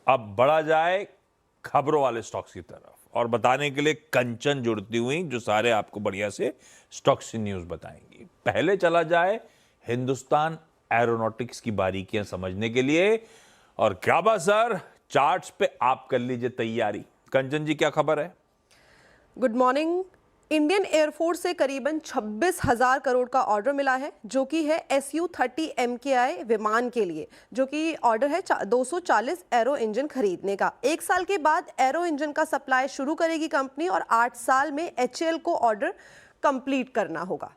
अब बढ़ा जाए खबरों वाले स्टॉक्स की तरफ और बताने के लिए कंचन जुड़ती हुई जो सारे आपको बढ़िया से स्टॉक्स की न्यूज बताएंगी। पहले चला जाए हिंदुस्तान एरोनॉटिक्स की बारीकियां समझने के लिए। और गाबा सर, चार्ट्स पे आप कर लीजिए तैयारी। कंचन जी, क्या खबर है? Good morning. इंडियन एयरफोर्स से करीबन 26,000 करोड़ का ऑर्डर मिला है, जो कि है SU-30 MKI विमान के लिए, जो कि ऑर्डर है 240 एरो इंजन खरीदने का। 1 साल के बाद एरो इंजन का सप्लाई शुरू करेगी कंपनी और 8 साल में HAL को ऑर्डर कंप्लीट करना होगा।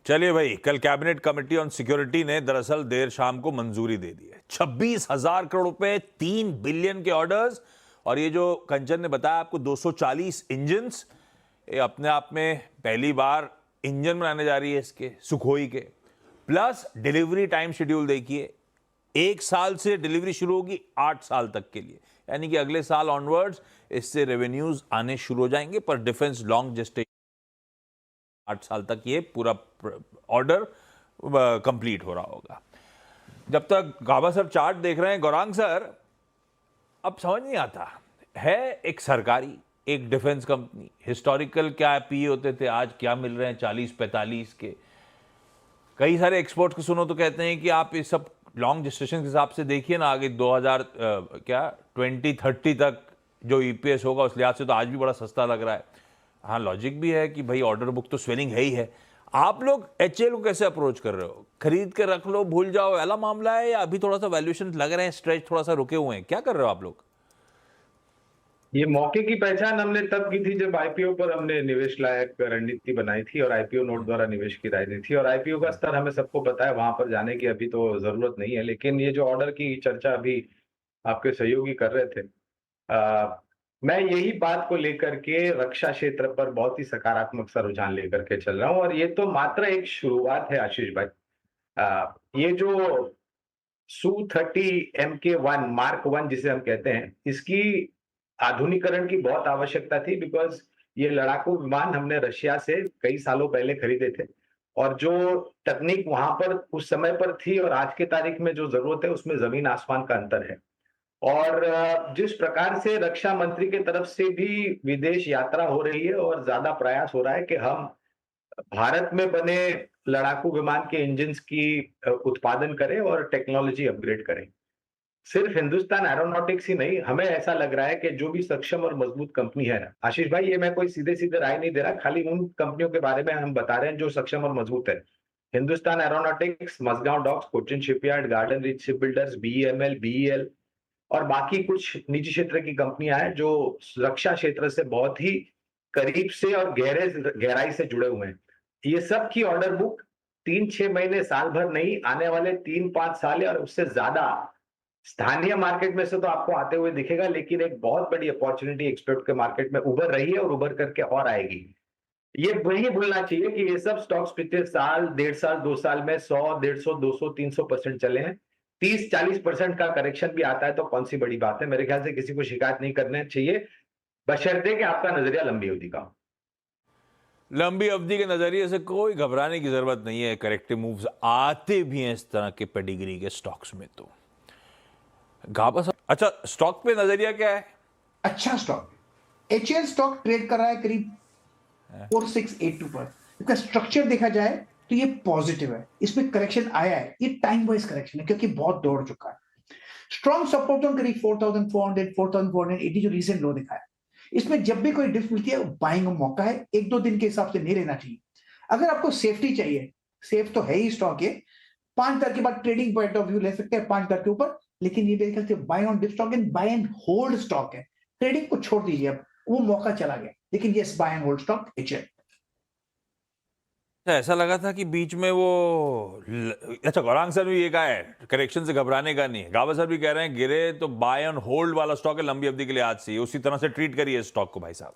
चलिए भाई, कल कैबिनेट कमेटी ऑन सिक्योरिटी ने दरअसल देर शाम को मंजूरी दे दी है। 26,000 करोड़ रुपए, 3 बिलियन के ऑर्डर्स। और ये जो कंचन ने बताया आपको 240 इंजन्स, ये अपने आप में पहली बार इंजन बनाने जा रही है इसके, सुखोई के। प्लस डिलीवरी टाइम शेड्यूल देखिए, 1 साल से डिलीवरी शुरू होगी 8 साल तक के लिए, यानी कि अगले साल ऑनवर्ड्स इससे रेवेन्यूज आने शुरू हो जाएंगे। पर डिफेंस लॉन्ग जेस्टेशन 8 साल तक ये पूरा ऑर्डर कंप्लीट हो रहा होगा। जब तक गाबा सर चार्ट देख रहे हैं, गौरांग सर, अब समझ नहीं आता है, एक सरकारी, एक डिफेंस कंपनी, हिस्टोरिकल क्या पी होते थे, आज क्या मिल रहे हैं 40-45 के। कई सारे एक्सपर्ट्स को सुनो तो कहते हैं कि आप इस सब लॉन्ग जेस्टेशन के हिसाब से देखिए ना, आगे 2030 तक जो EPS होगा, उस लिहाज से तो आज भी बड़ा सस्ता लग रहा है। हाँ, लॉजिक भी है कि भाई ऑर्डर बुक तो स्वेलिंग है ही है। आप लोग HAL को कैसे अप्रोच कर रहे हो? खरीद के रख लो, भूल जाओ, वाला मामला है, या अभी थोड़ा सा वैल्यूएशन लग रहे हैं स्ट्रेच, थोड़ा सा रुके हुए हैं, क्या कर रहे हो आप लोग? ये मौके की पहचान हमने तब की थी जब IPO पर हमने निवेश लायक रणनीति बनाई थी और IPO नोट द्वारा निवेश की राजनीति थी। और IPO का स्तर हमें सबको पता है, वहां पर जाने की अभी तो जरूरत नहीं है। लेकिन ये जो ऑर्डर की चर्चा अभी आपके सहयोगी कर रहे थे, मैं यही बात को लेकर के रक्षा क्षेत्र पर बहुत ही सकारात्मक सा रुझान लेकर के चल रहा हूं। और ये तो मात्र एक शुरुआत है आशीष भाई। ये जो Su-30 MK1 मार्क 1 जिसे हम कहते हैं, इसकी आधुनिकीकरण की बहुत आवश्यकता थी, बिकॉज ये लड़ाकू विमान हमने रशिया से कई सालों पहले खरीदे थे। और जो तकनीक वहां पर उस समय पर थी और आज के तारीख में जो जरूरत है, उसमें जमीन आसमान का अंतर है। और जिस प्रकार से रक्षा मंत्री के तरफ से भी विदेश यात्रा हो रही है और ज्यादा प्रयास हो रहा है कि हम भारत में बने लड़ाकू विमान के इंजन्स की उत्पादन करें और टेक्नोलॉजी अपग्रेड करें। सिर्फ हिंदुस्तान एरोनॉटिक्स ही नहीं, हमें ऐसा लग रहा है कि जो भी सक्षम और मजबूत कंपनी है ना आशीष भाई, ये मैं कोई सीधे सीधे राय नहीं दे रहा, खाली उन कंपनियों के बारे में हम बता रहे हैं जो सक्षम और मजबूत है। Hindustan Aeronautics, Mazagon Docks, Cochin Shipyard, Garden Reach Shipbuilders, BEML, BEL और बाकी कुछ निजी क्षेत्र की कंपनियां हैं जो रक्षा क्षेत्र से बहुत ही करीब से और गहराई से जुड़े हुए हैं। ये सब की ऑर्डर बुक 3-6 महीने, साल भर नहीं, आने वाले 3-5 साल और उससे ज्यादा स्थानीय मार्केट में से तो आपको आते हुए दिखेगा, लेकिन एक बहुत बड़ी अपॉर्चुनिटी एक्सपोर्ट के मार्केट में उभर रही है और उभर करके और आएगी। ये नहीं भूलना चाहिए कि ये सब स्टॉक्स पिछले साल, 1.5 साल, 2 साल में 100, 150, 200, 300% चले हैं। 30-40% का करेक्शन भी आता है तो कौन सी बड़ी बात है। मेरे ख्याल से किसी को शिकायत नहीं करना चाहिए, बशर्ते कि आपका नजरिया लंबी अवधि का हो। लंबी अवधि के नजरिए से कोई घबराने की जरूरत नहीं है। करेक्टिव मूव्स आते भी हैं इस तरह के पेडिग्री के स्टॉक्स में। तो गाबा साहब, अच्छा, स्टॉक पे नजरिया क्या है? अच्छा स्टॉक HAL स्टॉक ट्रेड कर रहा है करीब 4682 पर। इसका स्ट्रक्चर देखा जाए तो ये पॉजिटिव है, इसमें करेक्शन आया है, ये टाइम वाइज करेक्शन है क्योंकि बहुत दौड़ चुका है। स्ट्रॉन्ग सपोर्ट जोन करीब 4400, 4480 जो रीसेंट लो दिखा है। इसमें जब भी कोई डिप मिलती है बाइंग मौका है, 1-2 दिन के हिसाब से नहीं लेना चाहिए। अगर आपको सेफ्टी चाहिए, सेफ तो है ही स्टॉक है, 5,000 के बाद ट्रेडिंग पॉइंट ऑफ व्यू ले सकते हैं 5,000 के ऊपर, लेकिन ये मेरे ख्याल से buy on dip stock and buy and hold stock है। ट्रेडिंग को छोड़ दीजिए, अब वो मौका चला गया, लेकिन ये buy and hold stock HAL। ऐसा लगा था कि बीच में वो अच्छा, गौरांग सर भी ये कहा है करेक्शन से घबराने का नहीं है। गाबा सर भी कह रहे हैं गिरे तो बाय ऑन होल्ड वाला स्टॉक है, लंबी अवधि के लिए आज से उसी तरह से ट्रीट करिए स्टॉक को भाई साहब।